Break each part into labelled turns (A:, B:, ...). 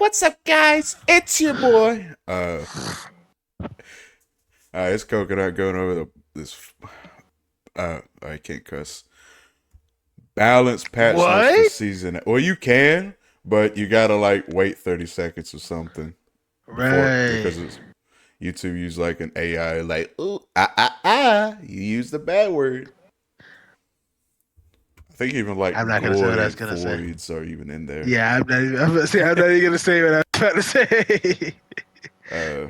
A: what's up, guys? It's your boy. It's Coconut going over this. I can't cuss. Balanced patch notes for
B: What?
A: season. Well, you can, but you gotta like wait 30 seconds or something before
B: Right.
A: because YouTube use like an AI like you use the bad word. I think even
B: I'm
A: like
B: not gonna say what I was
A: Goy
B: gonna say.
A: voids are even in there.
B: Yeah, I'm not even gonna say what I was about to say.
A: Uh,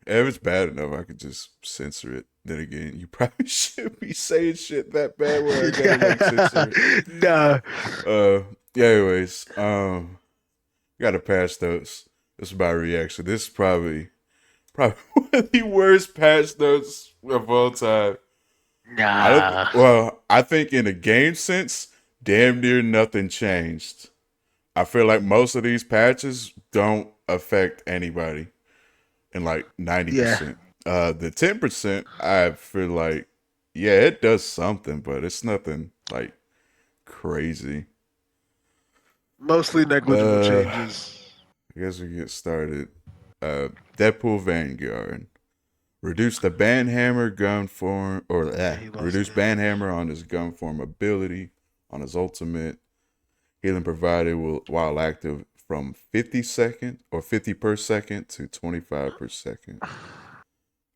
A: If it's bad enough, I could just censor it. Then again, you probably should be saying shit that bad where I gotta like censor it.
B: Nah.
A: Uh, yeah. Anyways, gotta pass those. This is my reaction. This is probably one of the worst patch notes of all time. I don't.
B: Nah.
A: Well, I think in a game sense, damn near nothing changed. I feel like most of these patches don't affect anybody in like
B: Yeah.
A: 90%. The 10%, I feel like, yeah, it does something, but it's nothing like crazy.
B: Mostly negligible
A: Uh,
B: changes.
A: I guess we get started. Deadpool Vanguard. Reduce the banhammer gun form, or
B: Yeah, he lost
A: reduce
B: me.
A: banhammer on his gun form ability on his ultimate. Healing provided while active from 50 second or 50 per second to 25 per second.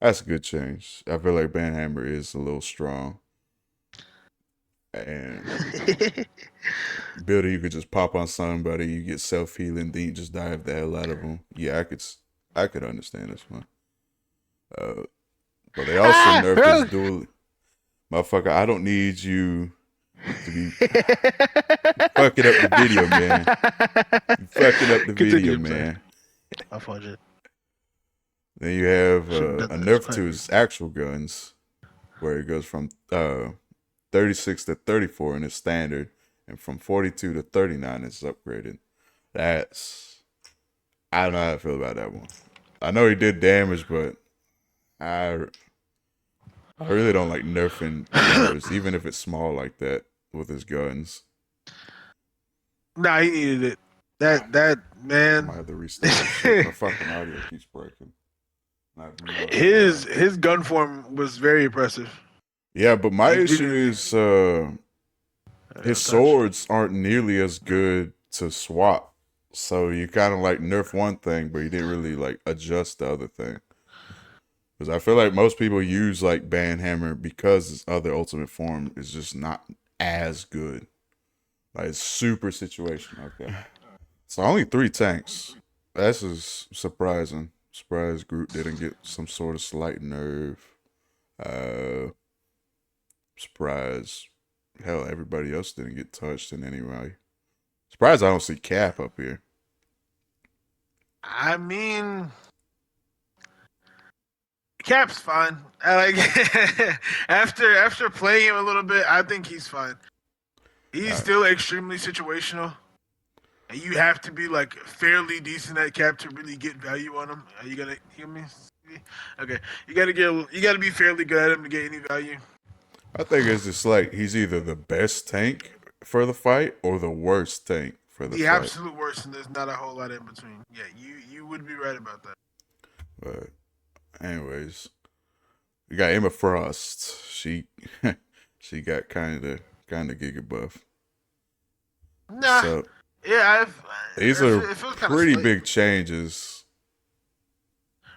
A: That's a good change. I feel like banhammer is a little strong. And ability you could just pop on somebody, you get self healing, then you just dive the hell out of them. Yeah, I could understand this one. Uh, but they also
B: Ah,
A: nerfed his
B: bro.
A: dual, motherfucker. I don't need you to be fucking up the video, man. You fucking up the
B: Continue.
A: video,
B: I'm sorry.
A: man.
B: I apologize.
A: Then you have
B: Shouldn't have
A: a
B: done that. It's
A: nerf to
B: fine.
A: his actual guns, where it goes from 36 to 34 in his standard, and from 42 to 39 is upgraded. That's I don't know how I feel about that one. I know he did damage, but I I really don't like nerfing gunners, even if it's small like that with his guns.
B: Nah, he needed it. That
A: I
B: man.
A: might have to restart this shit. My fucking audio keeps breaking. Not even know why.
B: his gun form was very impressive.
A: Yeah, but my
B: Like
A: issue
B: genuinely.
A: is his
B: Don't touch.
A: swords aren't nearly as good to swap. So you kind of like nerf one thing, but you didn't really like adjust the other thing. Because I feel like most people use like Banhammer because his other ultimate form is just not as good. Like it's super situational. Okay. So only 3 tanks. That's just surprising. Surprised Groot didn't get some sort of slight nerve. Uh Surprised hell everybody else didn't get touched in any way. Surprised I don't see Cap up here.
B: I mean, Cap's fine. I like after playing him a little bit, I think he's fine. He's
A: Uh,
B: still extremely situational, and you have to be like fairly decent at Cap to really get value on him. Are you gonna hear me? Okay, you gotta be fairly good at him to get any value.
A: I think it's just like he's either the best tank for the fight or the worst tank for the
B: The
A: fight.
B: absolute worst, and there's not a whole lot in between. Yeah, you would be right about that.
A: But anyways, we got Emma Frost. She she got kind of giga buff.
B: Nah,
A: So
B: yeah,
A: these are
B: it feels kind of
A: pretty
B: slight.
A: big changes.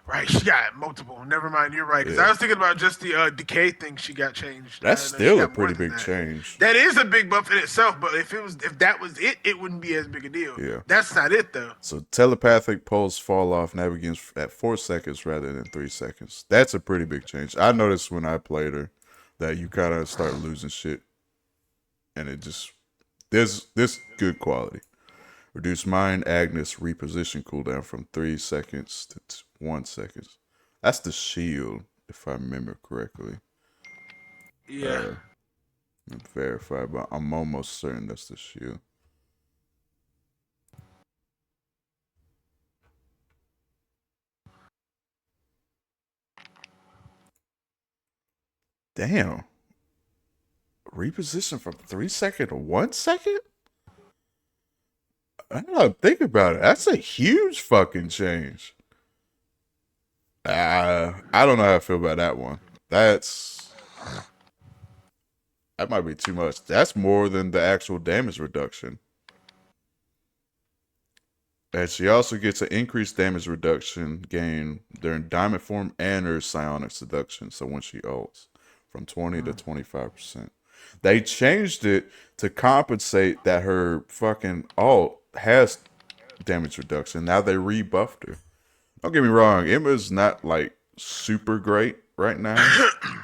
B: Right, she got multiple. Never mind, you're right. Because
A: Yeah,
B: I was thinking about just the decay thing she got changed.
A: that's
B: No, she
A: still a
B: got more
A: pretty
B: than
A: big
B: that.
A: change.
B: That is a big buff in itself. But if that was it, it wouldn't be as big a deal.
A: Yeah.
B: That's not it though.
A: So telepathic pulse fall off now begins at 4 seconds rather than 3 seconds. That's a pretty big change. I noticed when I played her that you kind of start losing shit, and it just this good quality. Reduce Mind Agnes reposition cooldown from 3 seconds to 1 second. That's the shield, if I remember correctly.
B: Yeah.
A: Uh, Verify, but I'm almost certain that's the shield. Damn. Reposition from 3 second to 1 second? I don't know, think about it. That's a huge fucking change. I don't know how I feel about that one. That might be too much. That's more than the actual damage reduction. And she also gets an increased damage reduction gain during diamond form and her psionic seduction. So when she ults, from 20 to 25%. They changed it to compensate that her fucking ult has damage reduction. Now they rebuffed her. Don't get me wrong, Emma's not like super great right now,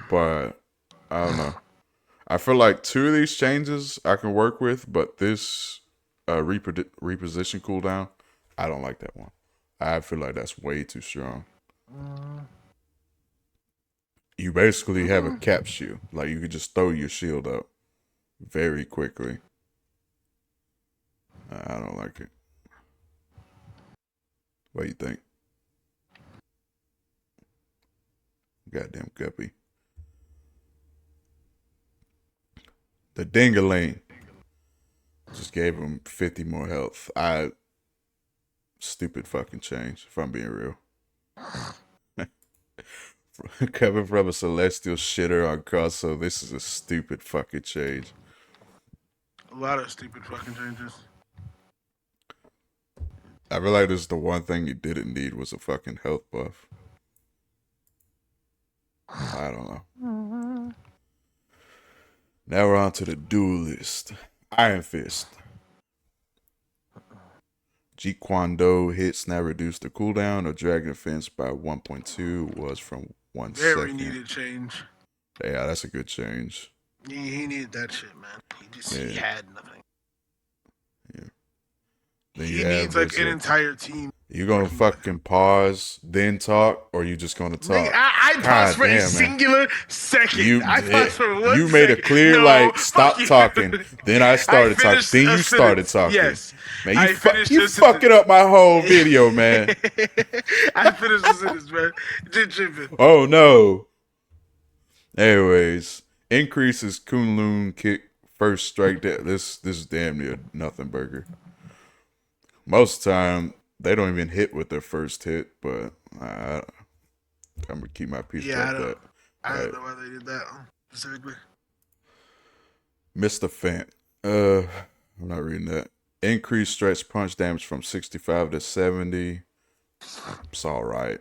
A: but I don't know. I feel like two of these changes I can work with, but this reposition cooldown, I don't like that one. I feel like that's way too strong. You basically have a cap shield. Like you could just throw your shield up very quickly. I don't like it. What do you think? Goddamn guppy. The dingaling just gave him 50 more health. Stupid fucking change, if I'm being real. Coming from a celestial shitter on Crosso, this is a stupid fucking change.
B: A lot of stupid fucking changes.
A: I feel like this is the one thing you didn't need was a fucking health buff. I don't know. Now we're on to the duelist. Iron Fist. Jeet Kune Do hits now reduce the cooldown of Dragon Fence by 1.2 was from 1
B: Very
A: second.
B: needed change.
A: Yeah, that's a good change.
B: He needed that shit, man. He had nothing.
A: Yeah. Then
B: He needs like an entire team.
A: You gonna fucking pause, then talk, or you just gonna talk?
B: I paused for a singular second. I paused for 1 second.
A: You made a clear stop talking. Then I started talking. Then you started talking.
B: Yes.
A: Man, you fucking up my whole video, man.
B: I finished the sentence, man. Just tripping.
A: Oh no. Anyways, increases Kunlun kick first strike. This is damn near nothing burger. Most of the time, they don't even hit with their first hit, but I'm gonna keep my peace about that.
B: I don't know why they did that specifically.
A: Mr. Fant. I'm not reading that. Increased stretch punch damage from 65 to 70. It's all right.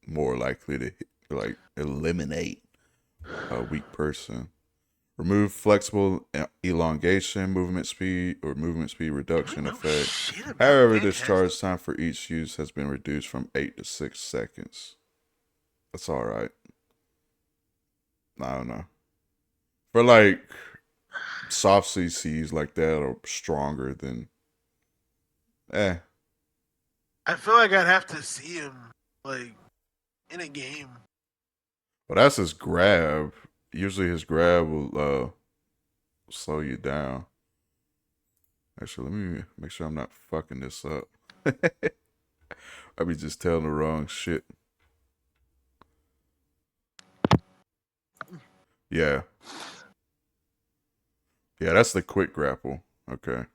A: More likely to like eliminate a weak person. Remove flexible elongation, movement speed, or movement speed reduction effect. However, discharge time for each use has been reduced from 8 to 6 seconds. That's all right. I don't know. For like soft CCs like that are stronger than.
B: I feel like I'd have to see him like in a game.
A: Well, that's his grab. Usually his grab will slow you down. Actually, let me make sure I'm not fucking this up. I be just telling the wrong shit. Yeah. Yeah, that's the quick grapple. Okay.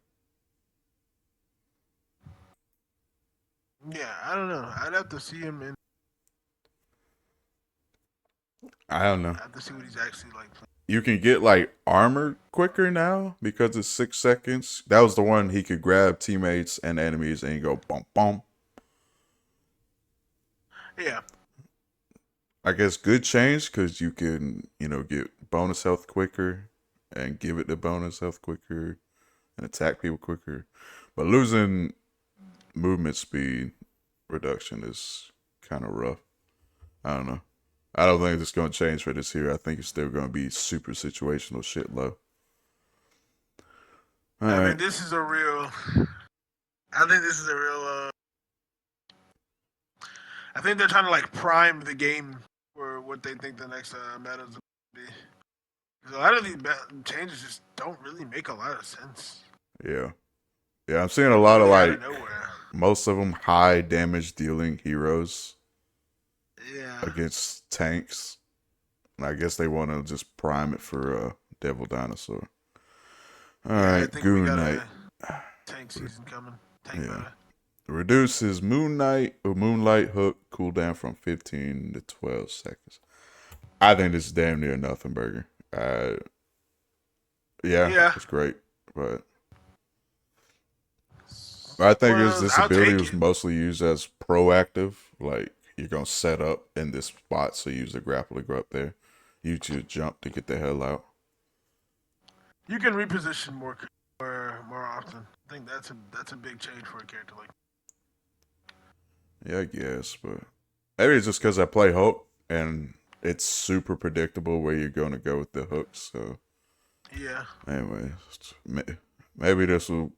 B: Yeah, I don't know. I'd have to see him in.
A: I don't know.
B: I have to see what he's actually like playing.
A: You can get like armor quicker now because it's 6 seconds. That was the one he could grab teammates and enemies and you go bump bump.
B: Yeah.
A: I guess good change because you can, get bonus health quicker and give it the bonus health quicker and attack people quicker. But losing movement speed reduction is kind of rough. I don't know. I don't think it's going to change for this here. I think it's still going to be super situational shit low.
B: I mean, this is a real. I think this is a real. I think they're trying to like prime the game for what they think the next meta is going to be. Because a lot of these changes just don't really make a lot of sense.
A: Yeah. Yeah, I'm seeing a lot of like, most of them high damage dealing heroes.
B: Yeah.
A: Against tanks. And I guess they want to just prime it for Devil Dinosaur. Alright, Goon Knight.
B: tank season coming. Tank
A: Yeah.
B: meta.
A: Reduce his Moonlight hook cooldown from 15 to 12 seconds. I think this is damn near nothing, Burger. Yeah,
B: Yeah.
A: it's great, but I think
B: One of
A: is
B: those.
A: this
B: I'll
A: ability
B: take
A: was
B: it.
A: mostly used as proactive. Like you're gonna set up in this spot, so use the grapple to go up there. You should jump to get the hell out.
B: You can reposition more often. I think that's a big change for a character like.
A: Yeah, I guess, but maybe it's just because I play Hulk and it's super predictable where you're gonna go with the hooks. So
B: Yeah.
A: anyway, maybe this will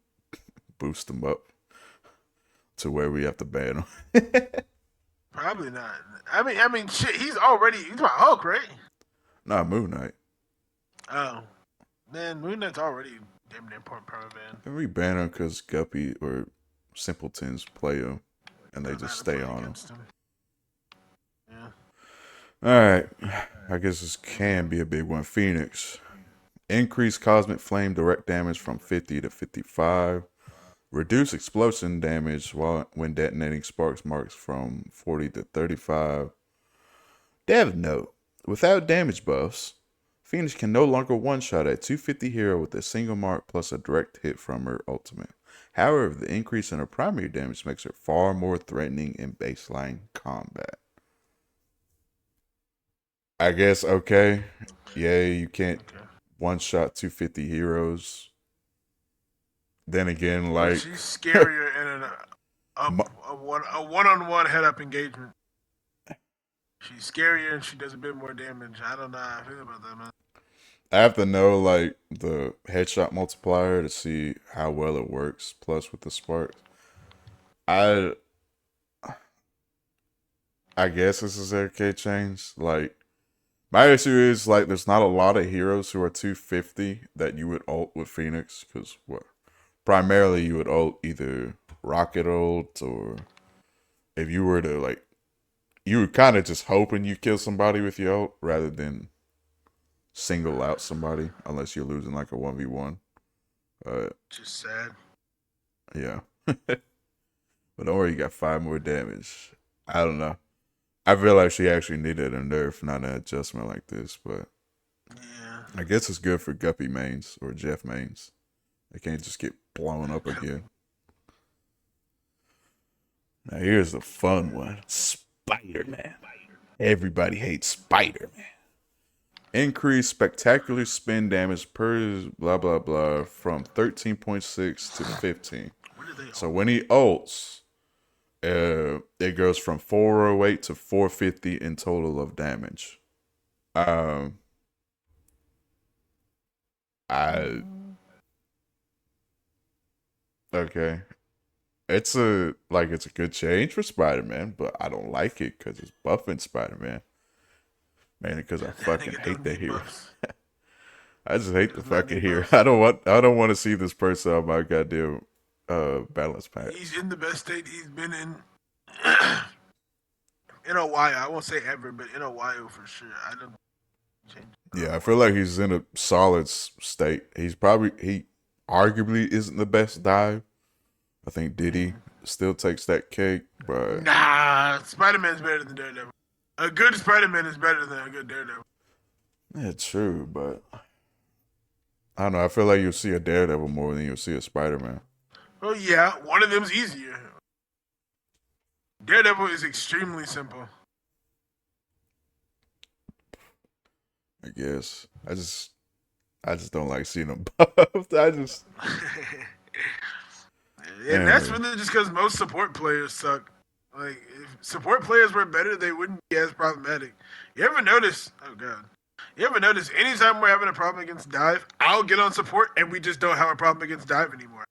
A: boost them up to where we have to ban them.
B: Probably not. I mean, shit. He's my Hulk, right?
A: Not Moon Knight.
B: Oh, man, Moon Knight's already damn near power ban.
A: And we ban them because Guppy or Simpletons play them and they
B: Doesn't
A: just
B: matter to
A: stay
B: play
A: on them.
B: against him. Yeah.
A: All right, I guess this can be a big one. Phoenix. Increase cosmic flame direct damage from 50 to 55. Reduce explosion damage when detonating sparks marks from 40 to 35. Dev note: without damage buffs, Phoenix can no longer one-shot a 250 hero with a single mark plus a direct hit from her ultimate. However, the increase in her primary damage makes her far more threatening in baseline combat. I guess, okay. Yeah, you can't
B: Okay.
A: one-shot 250 heroes. Then again,
B: But
A: like
B: she's scarier in a one-on-one head-up engagement. She's scarier and she does a bit more damage. I don't know how I feel about that, man.
A: I have to know like the headshot multiplier to see how well it works. Plus with the sparks, I I guess this is okay change. Like my issue is like there's not a lot of heroes who are 250 that you would ult with Phoenix because what primarily you would ult either rocket ult or if you were to like you were kind of just hoping you kill somebody with your ult rather than single out somebody unless you're losing like a 1v1.
B: Just sad.
A: Yeah. But don't worry, you got 5 more damage. I don't know. I feel like she actually needed a nerf, not an adjustment like this, but
B: Yeah.
A: I guess it's good for Guppy mains or Jeff mains. They can't just get blown up again. Now here's the fun one. Spider-Man. Everybody hates Spider-Man. Increase spectacular spin damage per blah blah blah from 13.6 to 15.
B: Where did they
A: So when he ults, it goes from 408 to 450 in total of damage. Um, I okay. It's a good change for Spider Man, but I don't like it because it's buffing Spider Man. Mainly because I
B: That
A: fucking
B: nigga
A: hate
B: don't
A: the
B: need
A: hero.
B: buffs.
A: I just hate the
B: Does not
A: fucking
B: need
A: hero.
B: buffs.
A: I don't want to see this person on my goddamn balance packs.
B: He's in the best state he's been in a while. I won't say ever, but in a while for sure. I don't change.
A: Yeah, I feel like he's in a solid state. He arguably isn't the best dive. I think Diddy still takes that cake, but
B: Nah, Spider Man's better than Daredevil. A good Spider Man is better than a good Daredevil.
A: yeah, it's true. But I don't know. I feel like you'll see a Daredevil more than you'll see a Spider Man.
B: Oh yeah, one of them's easier. Daredevil is extremely simple.
A: I guess. I just don't like seeing him buffed.
B: And that's
A: Anyway.
B: really just because most support players suck. Like, if support players were better, they wouldn't be as problematic. You ever notice? Oh god. You ever notice? Anytime we're having a problem against dive, I'll get on support, and we just don't have a problem against dive anymore.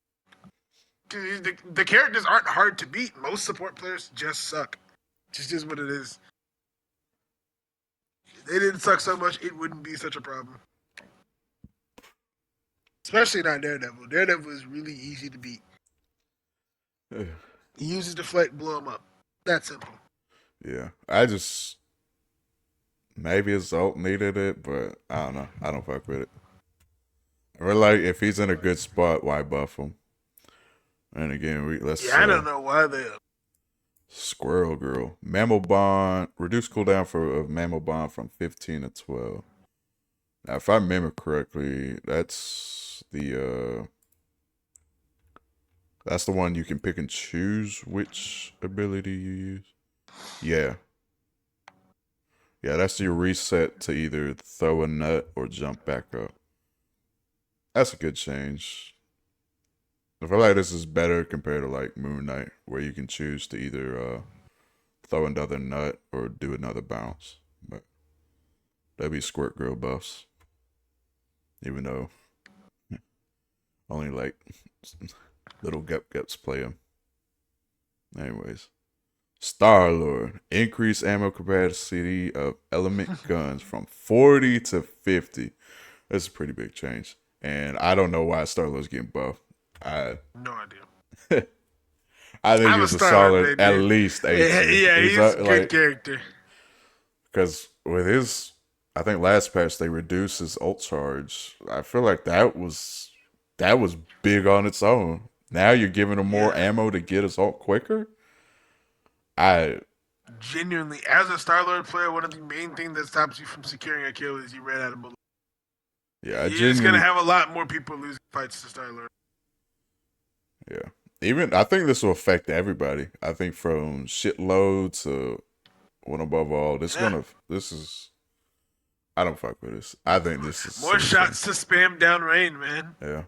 B: The characters aren't hard to beat. Most support players just suck. Just is what it is. If they didn't suck so much, it wouldn't be such a problem. Especially not Daredevil. Daredevil is really easy to beat. He uses deflect, blow him up. That simple.
A: Yeah. I just maybe his ult needed it, but I don't know. I don't fuck with it. Or like if he's in a good spot, why buff him? And again, let's
B: Yeah, I don't know why they.
A: Squirrel Girl. Mammal Bond. Reduce cooldown for of Mammal Bond from 15 to 12. Now, if I remember correctly, that's the one you can pick and choose which ability you use. Yeah. Yeah, that's your reset to either throw a nut or jump back up. That's a good change. I feel like this is better compared to like Moon Knight, where you can choose to either throw another nut or do another bounce. But that'd be Squirt Girl buffs. Even though only like little gups play them. Anyways. Star Lord. Increase ammo capacity of element guns from 40 to 50. That's a pretty big change. And I don't know why Star Lord's getting buffed. I
B: No idea.
A: I think
B: I'm a
A: he's a
B: Star-Lord,
A: solid at
B: baby.
A: least A
B: Yeah,
A: tier.
B: yeah,
A: He's
B: he's a good
A: like
B: character.
A: because with his I think last patch they reduced his ult charge. I feel like that was big on its own. Now you're giving him more
B: Yeah,
A: ammo to get his ult quicker. I
B: genuinely, as a Star-Lord player, one of the main things that stops you from securing a kill is you ran out of bullets.
A: yeah, I
B: You're just gonna
A: genuinely
B: have a lot more people losing fights to Star-Lord.
A: yeah. Even I think this will affect everybody. I think from shitload to one above all.
B: Yeah,
A: This is I don't fuck with this. I think this is
B: more
A: some shit.
B: shots to spam down rain, man.
A: Yeah.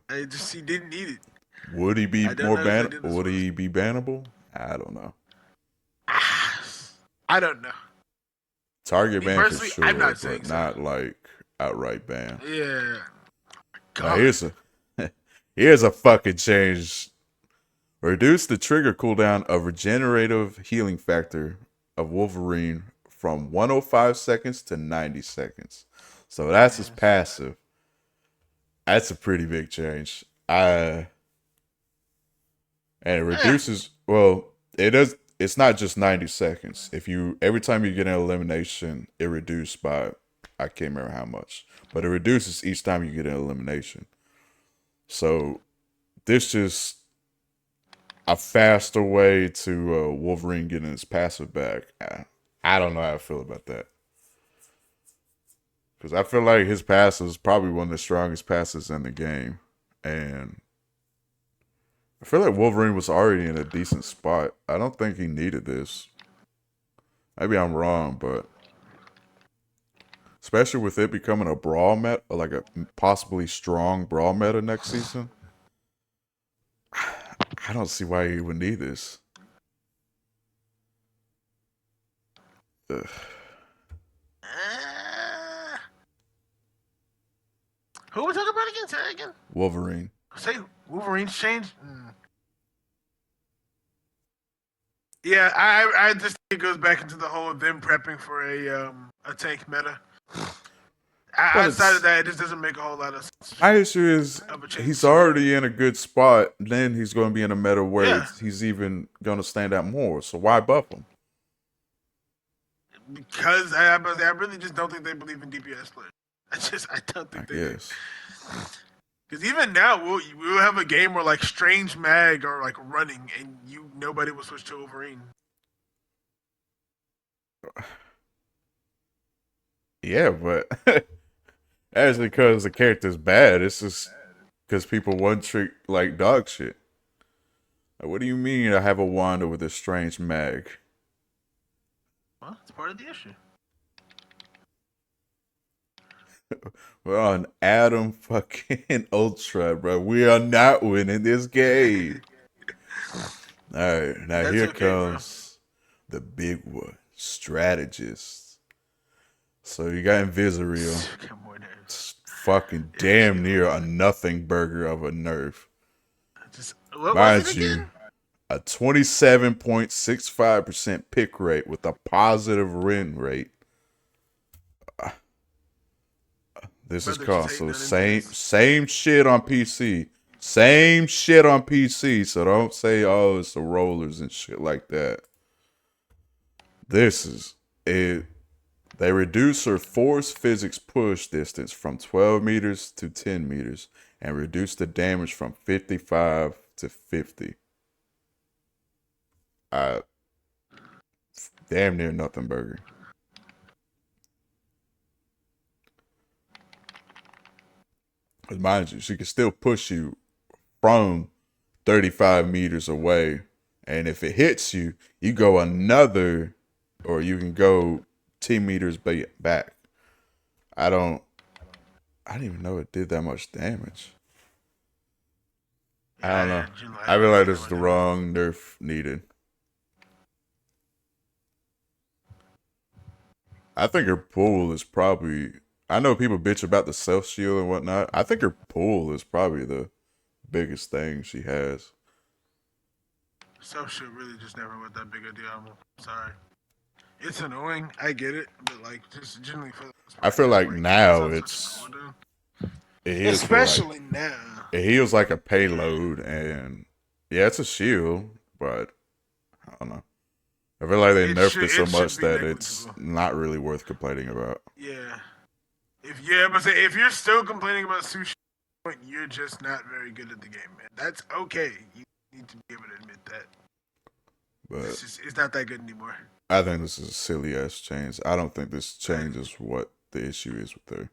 B: He didn't need it.
A: Would he be
B: I don't
A: more
B: know if they
A: ban?
B: did this
A: Would
B: was.
A: he be bannable? I don't know.
B: I don't know.
A: Target
B: Me
A: ban for
B: personally, I'm
A: sure,
B: not
A: but
B: saying so.
A: not like outright ban.
B: Yeah.
A: Now
B: God.
A: here's a fucking change. Reduce the trigger cooldown of regenerative healing factor of Wolverine from 105 seconds to 90 seconds. So that's his
B: Man.
A: passive. That's a pretty big change. And it
B: Eh,
A: reduces it does it's not just 90 seconds. If you every time you get an elimination, it reduced by I can't remember how much. But it reduces each time you get an elimination. So this is a faster way to Wolverine getting his passive back. I don't know how I feel about that. Because I feel like his passive is probably one of the strongest passes in the game. And I feel like Wolverine was already in a decent spot. I don't think he needed this. Maybe I'm wrong, but especially with it becoming a brawl meta, like a possibly strong brawl meta next season, I don't see why you would need this. Ugh.
B: eh. Who we talking about again? Say that again.
A: Wolverine.
B: Say Wolverine's changed. Yeah, I just think it goes back into the whole of them prepping for a tank meta.
A: But
B: Outside of
A: it's
B: that, it just doesn't make a whole lot of sense
A: my issue is
B: of a
A: he's
B: change.
A: already in a good spot. Then he's going to be in a meta where
B: Yeah,
A: he's even going to stand out more. So why buff him?
B: because I really just don't think they believe in DPS players. I don't
A: I
B: think they do.
A: guess.
B: Because even now we'll have a game where like Strange Mag are like running and nobody will switch to Wolverine.
A: Yeah, but that's because the character's bad. It's just because people one trick like dog shit. Like, what do you mean I have a Wanda with a strange mag?
B: Well, it's part of the issue.
A: We're on Adam fucking Ultra, bro. We are not winning this game. Alright, now
B: That's
A: here
B: okay, bro.
A: comes the big one. Strategist. So you got Invisarial.
B: Get more nerves.
A: It's fucking
B: Yeah, this
A: damn
B: shit
A: near
B: was
A: a nothing burger of a nerf.
B: just what was it
A: Mind you,
B: again?
A: a 27.65% pick rate with a positive win rate. This is
B: Brother just
A: console.
B: hating on
A: Same shit on PC. Same shit on PC. So don't say, oh, it's the rollers and shit like that. This is it. They reduce her force physics push distance from 12 meters to 10 meters and reduce the damage from 55 to 50. I damn near nothing burger. Because mind you, she can still push you from 35 meters away. And if it hits you, you go another, or you can go 10 meters back. I don't, I didn't even know it did that much damage. I don't know.
B: Yeah, Jin Light
A: I feel
B: really
A: like
B: did that
A: this is
B: much
A: the
B: damage.
A: wrong nerf needed. I think her pool is probably. I know people bitch about the self shield and whatnot. I think her pool is probably the biggest thing she has.
B: Self shit really just never was that big a deal. I'm sorry. It's annoying. I get it, but like just generally for the most
A: I
B: part,
A: feel
B: yeah,
A: like
B: like it's
A: now
B: on such a cooldown.
A: it heals for like
B: Especially now.
A: it heals like a
B: Yeah.
A: payload, and yeah, it's a shield, but I don't know. I feel like they nerfed it so
B: It should
A: much
B: be
A: that it's
B: negligible.
A: not really worth complaining about.
B: Yeah. But say if you're still complaining about sushi, you're just not very good at the game, man. That's okay. You need to be able to admit that.
A: But
B: It's not that good anymore.
A: I think this is a silly ass change. I don't think this
B: I,
A: change is what the issue is with her.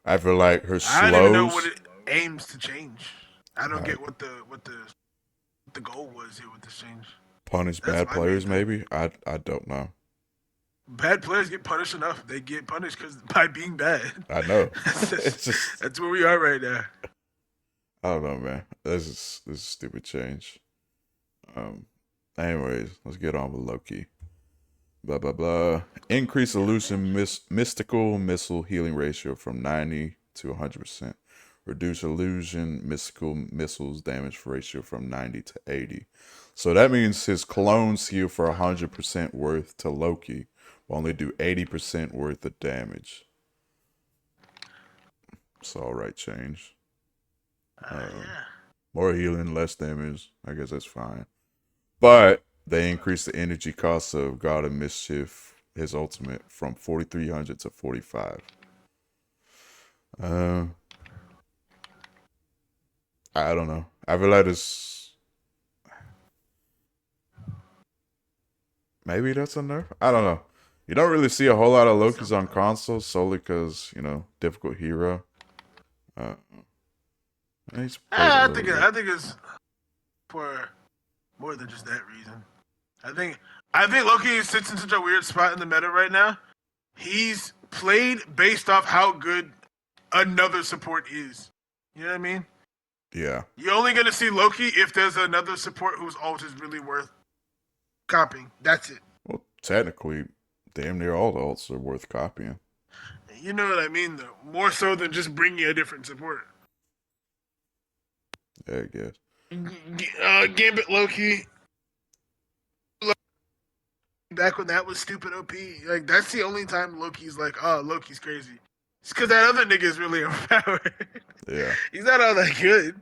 A: I feel like her
B: I don't even know what
A: slows.
B: it aims to change. I don't
A: Uh,
B: get what the goal was here with this change.
A: Punish
B: That's
A: bad
B: my main
A: players,
B: thing.
A: maybe. I don't know.
B: Bad players get punished enough. They get punished because by being bad.
A: I know.
B: that's,
A: It's just
B: that's where we are right now.
A: I don't know, man. This is a stupid change. Um. Anyways, let's get on with Loki. Blah blah blah. Increase illusion mystical missile healing ratio from 90 to 100%. Reduce illusion mystical missiles damage ratio from 90 to 80. So that means his clones heal for 100% worth to Loki, will only do 80% worth of damage. It's all right change.
B: Yeah.
A: More healing, less damage. I guess that's fine. But they increased the energy cost of God of Mischief, his ultimate, from 4,300 to 45. Uh, I don't know. I feel like this. Maybe that's a nerf. I don't know. You don't really see a whole lot of Lokis on consoles solely because difficult hero. Uh, he's played a
B: I
A: little
B: think
A: bit.
B: I think it's for more than just that reason. I think I think Loki sits in such a weird spot in the meta right now. He's played based off how good another support is. You know what I mean?
A: Yeah.
B: You're only gonna see Loki if there's another support whose ult is really worth copying. That's it.
A: Well, technically, damn near all the ults are worth copying.
B: You know what I mean, though. More so than just bringing a different support.
A: Yeah, I guess.
B: Gambit Loki, back when that was stupid OP. Like that's the only time Loki's like, oh, Loki's crazy. It's because that other nigga is really overpowered.
A: Yeah.
B: He's not all that good.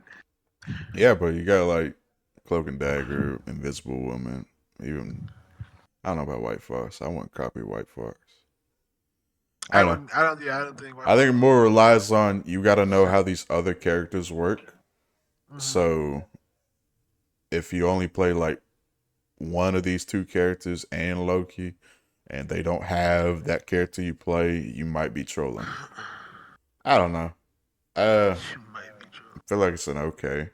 A: Yeah, but you got like Cloak and Dagger, Invisible Woman, even I don't know about White Fox. I wouldn't copy White Fox. I
B: I
A: don't know.
B: wouldn't. I don't. Yeah, I don't think.
A: I think it more relies on you got to know how these other characters work.
B: Mm-hmm.
A: So if you only play like one of these two characters and Loki, and they don't have that character you play, you might be trolling. I don't know.
B: She might be true.
A: I feel like it's an okay.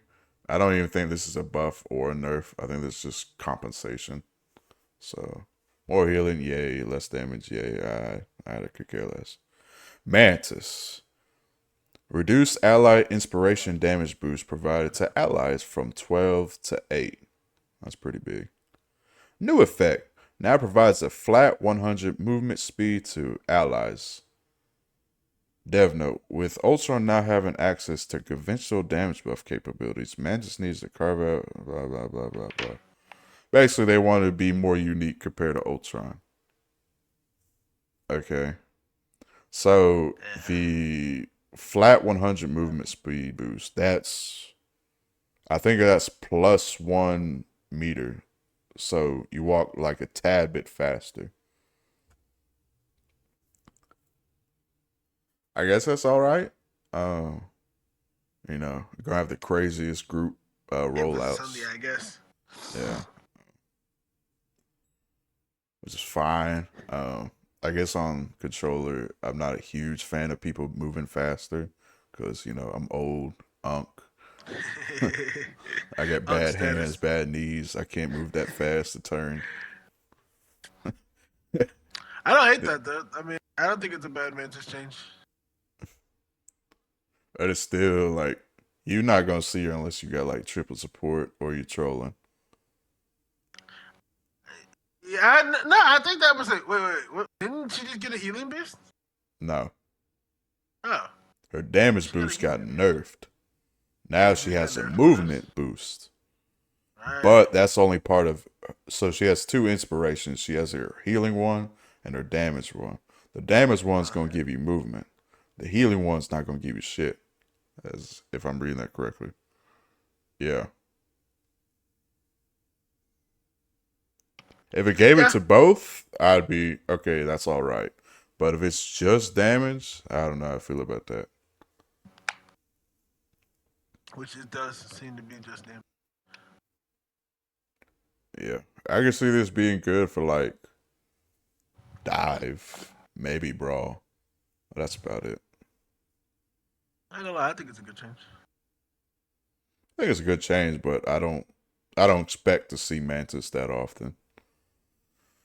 A: I don't even think this is a buff or a nerf. I think this is just compensation. So more healing, yay. Less damage, yay. I could care less. Mantis. Reduce ally inspiration damage boost provided to allies from 12 to 8. That's pretty big. New effect. Now provides a flat 100 movement speed to allies. Dev note. With Ultron now having access to conventional damage buff capabilities, Mantis needs to carve out blah blah blah blah blah. Basically, they want to be more unique compared to Ultron. Okay. So the flat 100 movement speed boost, I think that's plus 1 meter. So you walk like a tad bit faster. I guess that's all right. You're gonna have the craziest group
B: It was Sunday,
A: rollouts.
B: I guess.
A: Yeah. which is fine. I guess on controller, I'm not a huge fan of people moving faster because I'm old, unk. I got
B: Unk
A: bad hands,
B: status.
A: bad knees. I can't move that fast to turn.
B: I don't hate that though. I mean, I don't think it's a bad Mantis change.
A: But it's still like you're not gonna see her unless you got like triple support or you're trolling.
B: Yeah, no, I think that was like, wait, what? Didn't she just get a healing boost?
A: No,
B: Oh,
A: her damage
B: she got a
A: boost got
B: healing boost.
A: nerfed. Now
B: Damage
A: she
B: boost got
A: has a
B: nerfed for this.
A: movement boost,
B: All right.
A: but that's only part of. So she has two inspirations. She has her healing one and her damage one. The damage one's gonna give you movement. The healing one's not gonna give you shit. As if I'm reading that correctly. Yeah. If it gave it
B: Yeah,
A: to both, I'd be okay. That's all right. But if it's just damage, I don't know how I feel about that.
B: which it does seem to be just damage.
A: Yeah, I can see this being good for like dive, maybe brawl. That's about it.
B: I ain't gonna lie, I think it's a good change.
A: I think it's a good change, but I don't expect to see Mantis that often.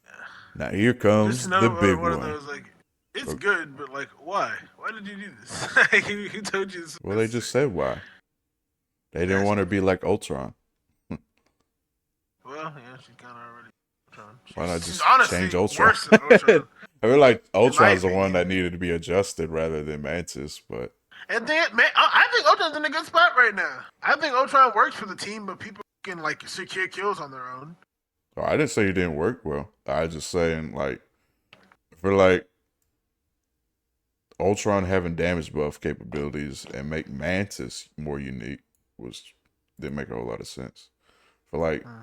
B: Yeah.
A: Now here
B: Just
A: comes the
B: another
A: big
B: one of
A: one.
B: those like, it's
A: Oh,
B: good, but like, why? Why did you do this? Like, who told you this was
A: well, they just
B: necessary?
A: said why. They didn't
B: That's
A: want to
B: good.
A: be like Ultron.
B: Well, yeah, she's kind of already Ultron.
A: Why not
B: She's
A: just change
B: honestly
A: Ultron?
B: worse than
A: I
B: Ultron,
A: feel like
B: in my
A: Ultron's the one
B: opinion.
A: that needed to be adjusted rather than Mantis, but
B: And then, man, I think Ultron's in a good spot right now. I think Ultron works for the team, but people can like secure kills on their own.
A: oh, I didn't say he didn't work well. I just saying like for like Ultron having damage buff capabilities and make Mantis more unique was didn't make a whole lot of sense. For like
B: Hmm.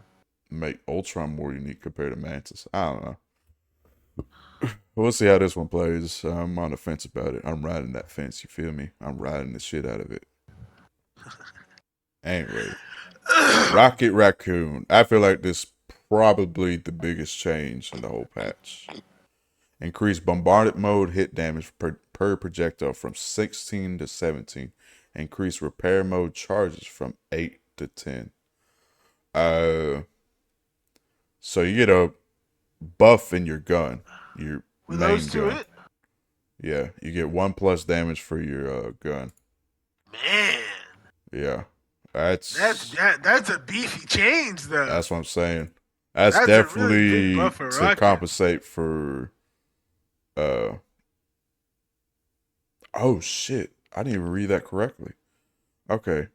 A: make Ultron more unique compared to Mantis. I don't know. We'll see how this one plays. I'm on the fence about it. I'm riding that fence. You feel me? I'm riding the shit out of it. Anyway, Rocket Raccoon. I feel like this probably the biggest change in the whole patch. Increase bombarded mode hit damage per projectile from 16 to 17. Increase repair mode charges from 8 to 10. Uh, so you get a buff in your gun, your
B: Were those
A: main
B: two
A: gun.
B: it?
A: Yeah, you get 1 plus damage for your gun.
B: Man,
A: Yeah,
B: that's
A: that's
B: that's a beefy change though.
A: that's what I'm saying. That's
B: That's a really big
A: definitely
B: buff for
A: to
B: Rocket.
A: compensate for. Uh, oh shit! I didn't even read that correctly. Okay,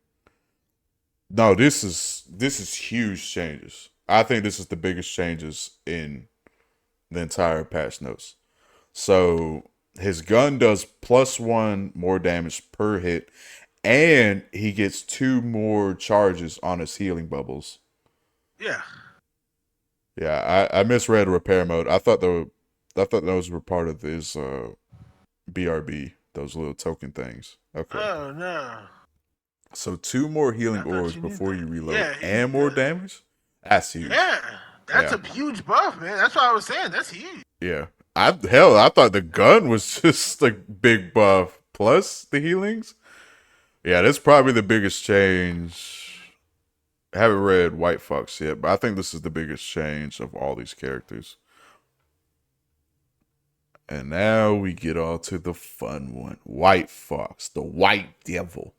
A: no, this is huge changes. I think this is the biggest changes in the entire patch notes. So his gun does +1 more damage per hit, and he gets 2 more charges on his healing bubbles.
B: Yeah.
A: Yeah, I misread repair mode. I thought those were part of his BRB, those little token things. Okay.
B: Oh no.
A: So 2 more
B: I
A: healing
B: thought
A: orbs
B: you knew
A: before
B: that.
A: you reload
B: Yeah,
A: and more
B: yeah.
A: damage? That's huge.
B: Yeah. That's
A: Yeah.
B: a huge buff, man. That's what I was saying. That's huge.
A: Yeah. I thought the gun was just a big buff plus the healings. Yeah, that's probably the biggest change. I haven't read White Fox yet, but I think this is the biggest change of all these characters. And now we get on to the fun one. White Fox, the White Devil.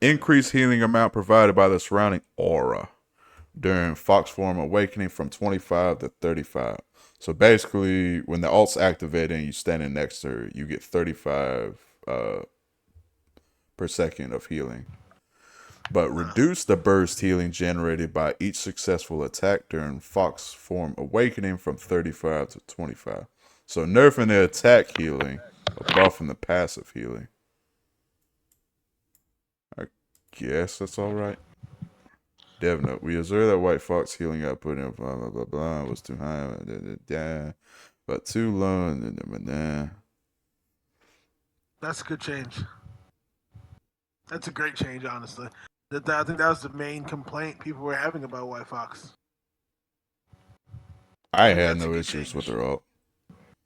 A: Increased healing amount provided by the surrounding aura during Fox form awakening from 25 to 35. So basically, when the ult's activated and you standing next to her, you get 35 per second of healing. But reduce the burst healing generated by each successful attack during Fox form awakening from 35 to 25. So nerfing the attack healing, but buffing the passive healing. I guess that's all right. Dev note: we observed that White Fox healing output in blah blah blah blah was too high, but too low.
B: That's a good change. That's a great change, honestly. I think that was the main complaint people were having about White Fox.
A: I
B: I think
A: had
B: that's a
A: no
B: good
A: issues
B: change.
A: with her ult.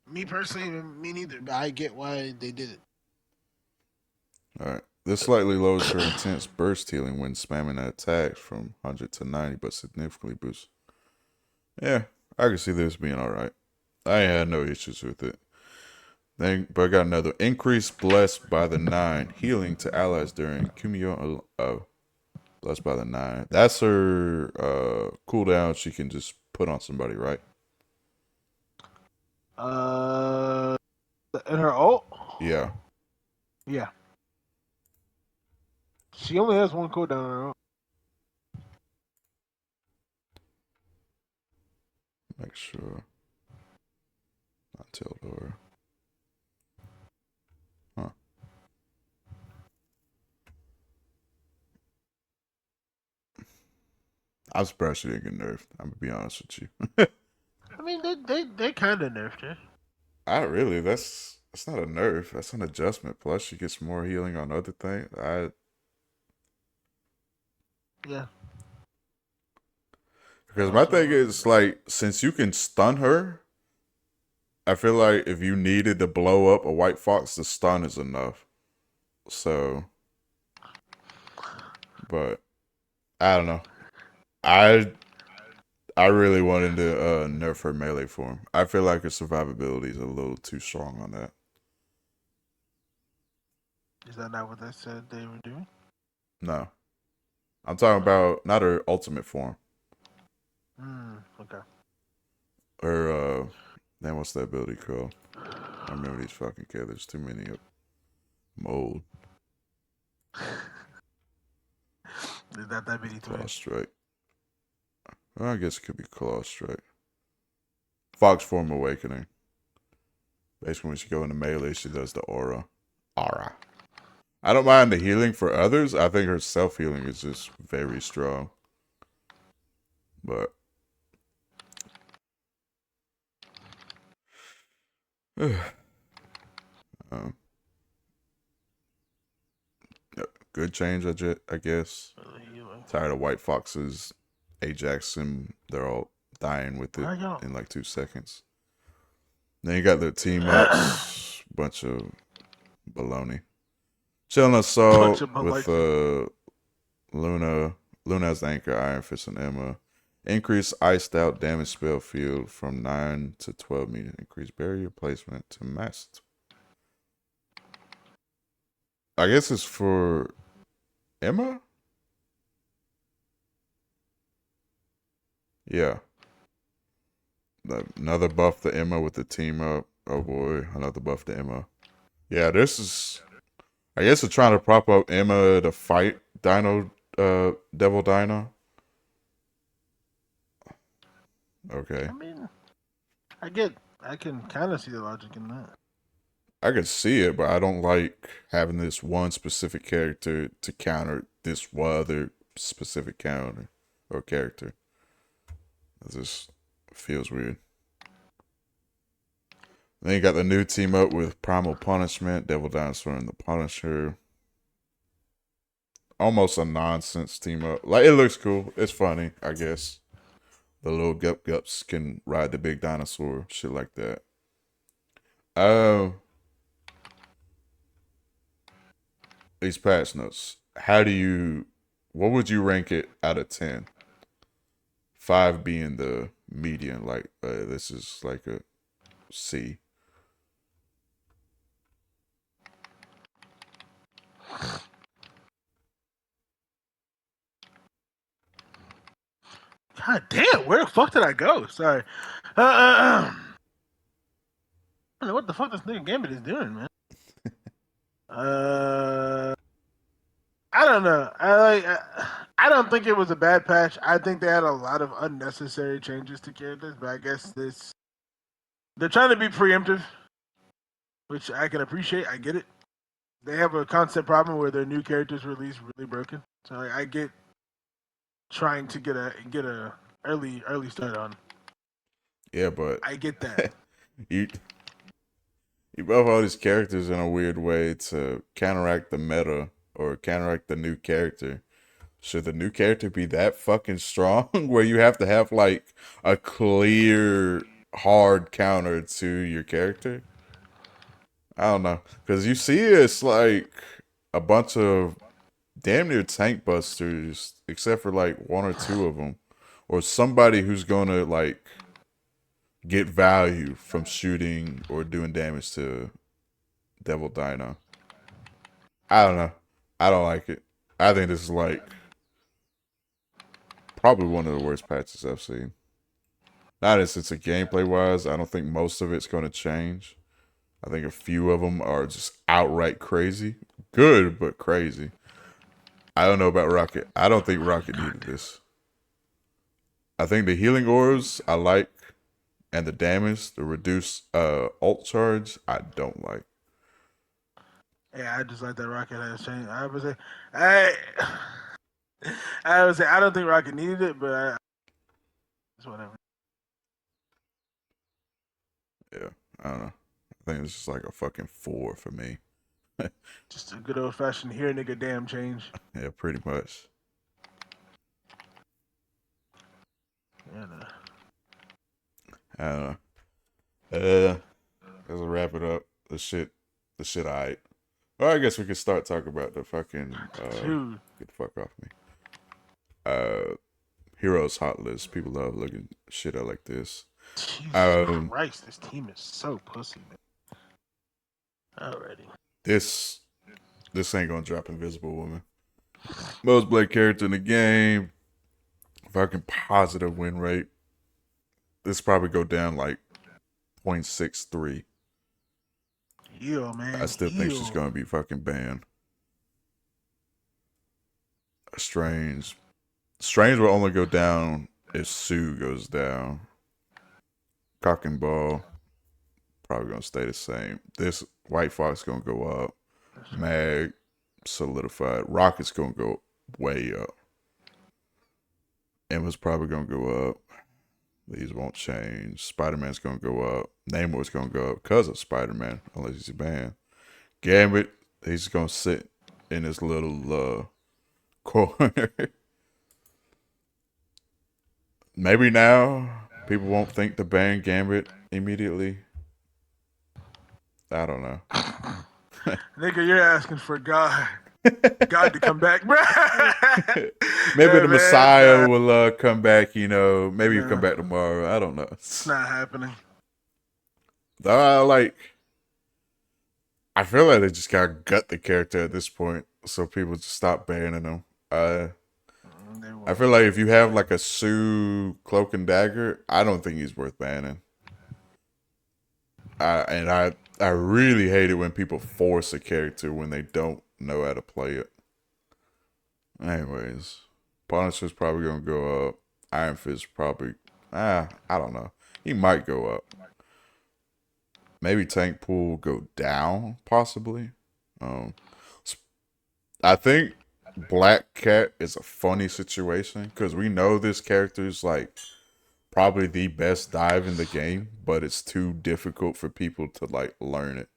B: Me personally, me neither. But I get why they did it.
A: Alright. This slightly lowers her intense burst healing when spamming attacks from 100 to 90, but significantly boosts. Yeah, I can see this being alright. I had no issues with it. Then, but I got another. Increase blessed by the 9. Healing to allies during Kumio. Blessed by the 9. That's her cooldown she can just put on somebody, right?
B: Uh, in her ult,
A: Yeah.
B: yeah, she only has one cooldown in her ult.
A: Make sure. Not Tildor. Huh. I'm surprised she didn't get nerfed. I'm gonna be honest with you.
B: I mean, they kind of nerfed her.
A: I really, that's not a nerf. That's an adjustment. Plus, she gets more healing on other things.
B: Yeah.
A: Because my thing
B: Also,
A: is like, since you can stun her, I feel like if you needed to blow up a white fox, the stun is enough. So, but I don't know. I I really wanted to nerf her melee form. I feel like her survivability is a little too strong on that.
B: is that not what they said they were doing?
A: No, I'm talking about not her ultimate form.
B: Okay.
A: Her then what's that ability called? I remember these fucking characters. Too many of mold,
B: Is that many to
A: claw
B: it?
A: strike. Well, I guess it could be claw strike. Fox form awakening. Basically, when she go into melee, she does the aura. Aura. I don't mind the healing for others. I think her self healing is just very strong. But um, good change, I guess. Tired of white foxes, Ajax, and they're all dying with it
B: Where y'all?
A: in like 2 seconds. Then you got the team ups, bunch of baloney. Chilling
B: Bunch
A: assault
B: of
A: with
B: malarkey.
A: Luna. Luna has the anchor, Iron Fist, and Emma. Increase iced out damage spell field from 9 to 12 meters. Increase barrier placement to max. I guess it's for Emma? Yeah. Another buff to Emma with the team up. Oh boy, another buff to Emma. Yeah, this is. I guess they're trying to prop up Emma to fight Dino, Devil Dino. Okay.
B: I mean, I can kind of see the logic in that.
A: I can see it, but I don't like having this one specific character to counter this one other specific counter or character. It just feels weird. Then you got the new team up with Primal Punishment, Devil Dinosaur, and the Punisher. Almost a nonsense team up. Like, it looks cool. It's funny, I guess. The little gups can ride the big dinosaur, shit like that. Uh, these patch notes. What would you rank it out of 10? 5 being the median, like, this is like a C.
B: God damn, where the fuck did I go? Sorry. I don't know what the fuck this nigga Gambit is doing, man. Uh, I don't know. I don't think it was a bad patch. I think they had a lot of unnecessary changes to characters, but I guess they're trying to be preemptive, which I can appreciate. I get it. They have a constant problem where their new characters release really broken. So I get trying to get a early start on.
A: Yeah, but
B: I get that.
A: you you buff all these characters in a weird way to counteract the meta or counteract the new character. Should the new character be that fucking strong where you have to have like a clear hard counter to your character? I don't know. Because you see it's like a bunch of damn near tank busters, except for like one or two of them. Or somebody who's gonna like get value from shooting or doing damage to Devil Dino. I don't know. I don't like it. I think this is like probably one of the worst patches I've seen. Not in sense of gameplay wise. I don't think most of it's going to change. I think a few of them are just outright crazy. Good, but crazy. I don't know about Rocket. I don't think Rocket needed this. I think the healing orbs I like, and the damage, the reduced ult charge, I don't like.
B: Yeah, I just like that Rocket has changed. I, I would say I don't think Rocket needed it, but it's whatever.
A: Yeah, I don't know. I think it's just like a fucking 4 for me.
B: Just a good old fashioned here nigga damn change.
A: Yeah, pretty much.
B: Yeah, no.
A: I don't know. Let's wrap it up. The shit, alright. Well, I guess we could start talking about the fucking,
B: Dude,
A: get the fuck off me. Heroes hot list. People love looking shit out like this.
B: Jesus
A: Um,
B: Christ, this team is so pussy, man. Already.
A: this ain't gonna drop Invisible Woman. Most played character in the game. Fucking positive win rate. This probably go down like 0.63.
B: Heal,
A: I
B: man.
A: still think she's
B: Heal.
A: gonna be fucking banned. Strange. Strange will only go down if Sue goes down. Cock and ball probably gonna stay the same. This White Fox gonna go up. Mag solidified. Rocket's gonna go way up. Emma's probably gonna go up. These won't change. Spider-Man's gonna go up. Namor's gonna go up because of Spider-Man, unless he's banned. Gambit, he's gonna sit in his little corner. Maybe now people won't think to ban Gambit immediately. I don't know.
B: Nigga, you're asking for God. God to come back, bro.
A: Maybe
B: Hey,
A: the
B: man,
A: Messiah will come back. You know, maybe he'll come
B: nah,
A: back tomorrow. I don't know.
B: it's not happening.
A: Like, I feel like they just gotta gut the character at this point, so people just stop banning him. I feel like if you have like a Sue Cloak and Dagger, I don't think he's worth banning. I really hate it when people force a character when they don't know how to play it. Anyways, Punisher's probably gonna go up. Iron Fist probably I don't know. He might go up. Maybe Tank Pool will go down, possibly. Um I think Black Cat is a funny situation because we know this character is like probably the best dive in the game, but it's too difficult for people to like learn it.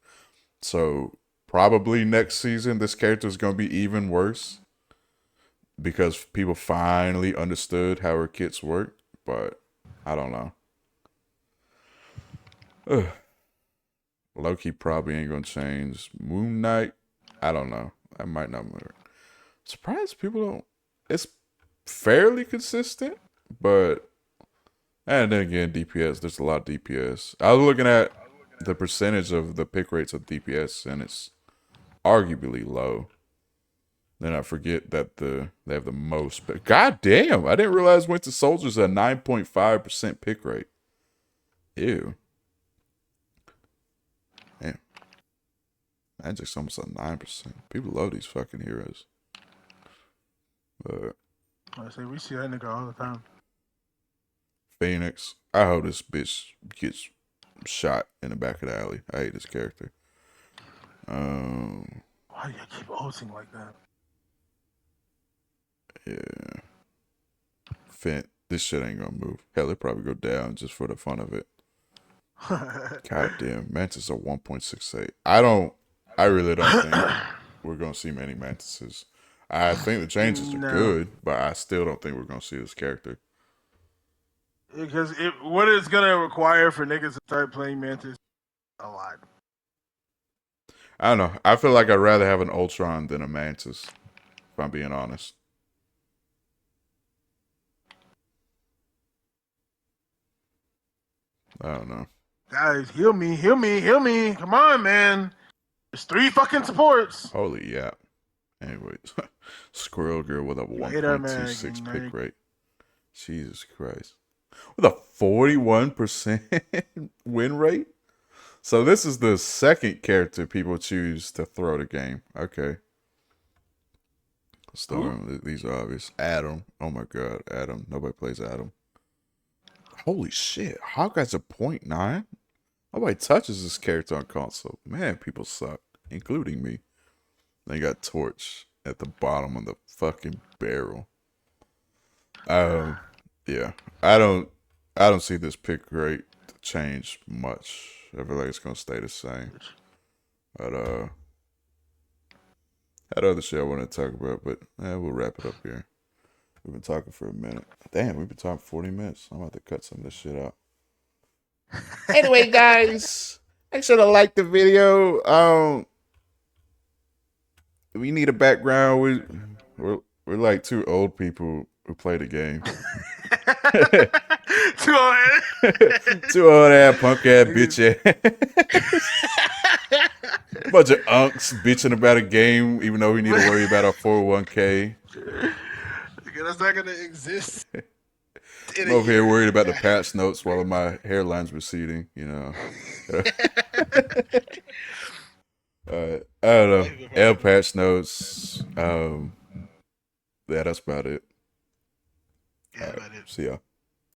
A: So probably next season this character is gonna be even worse because people finally understood how her kits work. But I don't know. Ugh. Loki probably ain't gonna change. Moon Knight, I don't know. That might not work. Surprised people don't. It's fairly consistent, but and then again, DPS. There's a lot of DPS. I was looking at the percentage of the pick rates of DPS, and it's arguably low. Then I forget that they have the most. But goddamn, I didn't realize Winter Soldier's a 9.5% pick rate. Ew. Damn. Magic's almost a 9%. People love these fucking heroes. But
B: I say we see that nigga all the time.
A: Phoenix, I hope this bitch gets shot in the back of the alley. I hate this character.
B: Why do you keep ulting like that?
A: Yeah. Fent, this shit ain't gonna move. Hell, it probably go down just for the fun of it. God damn, Mantis are 1.68. I really don't think we're gonna see many Mantises. I think the changes are
B: No,
A: good, but I still don't think we're gonna see this character.
B: because what it's gonna require for niggas to start playing Mantis a lot.
A: I don't know. I feel like I'd rather have an Ultron than a Mantis, if I'm being honest. I don't know.
B: Guys, heal me, heal me, heal me. Come on, man. There's 3 fucking supports.
A: Holy yeah. Anyways, Squirrel Girl with a
B: Later, man.
A: 1.26 pick rate. Jesus Christ. With a 41% win rate? So this is the second character people choose to throw the game. Okay. Storm, these are obvious. Adam. Oh my god, Adam. Nobody plays Adam. Holy shit. Hawkeye's a 0.9? Nobody touches this character on console. Man, people suck. Including me. They got Torch at the bottom of the fucking barrel. Yeah. I don't see this pick rate to change much. I feel like it's gonna stay the same. But had other shit I want to talk about, but we'll wrap it up here. We've been talking for a minute. Damn, we've been talking 40 minutes. I'm about to cut some of this shit out. Anyway, guys, make sure to like the video. We need a background. We're like 2 old people who play the game.
B: Too old.
A: 2 old ass punk ass bitch ass. Bunch of unks bitching about a game, even though we need to worry about our 401k.
B: That's not gonna exist.
A: I'm over here worried about the patch notes while my hairline's receding, you know. I don't know. L patch notes. Yeah, that's about it.
B: Yeah, about it.
A: See ya.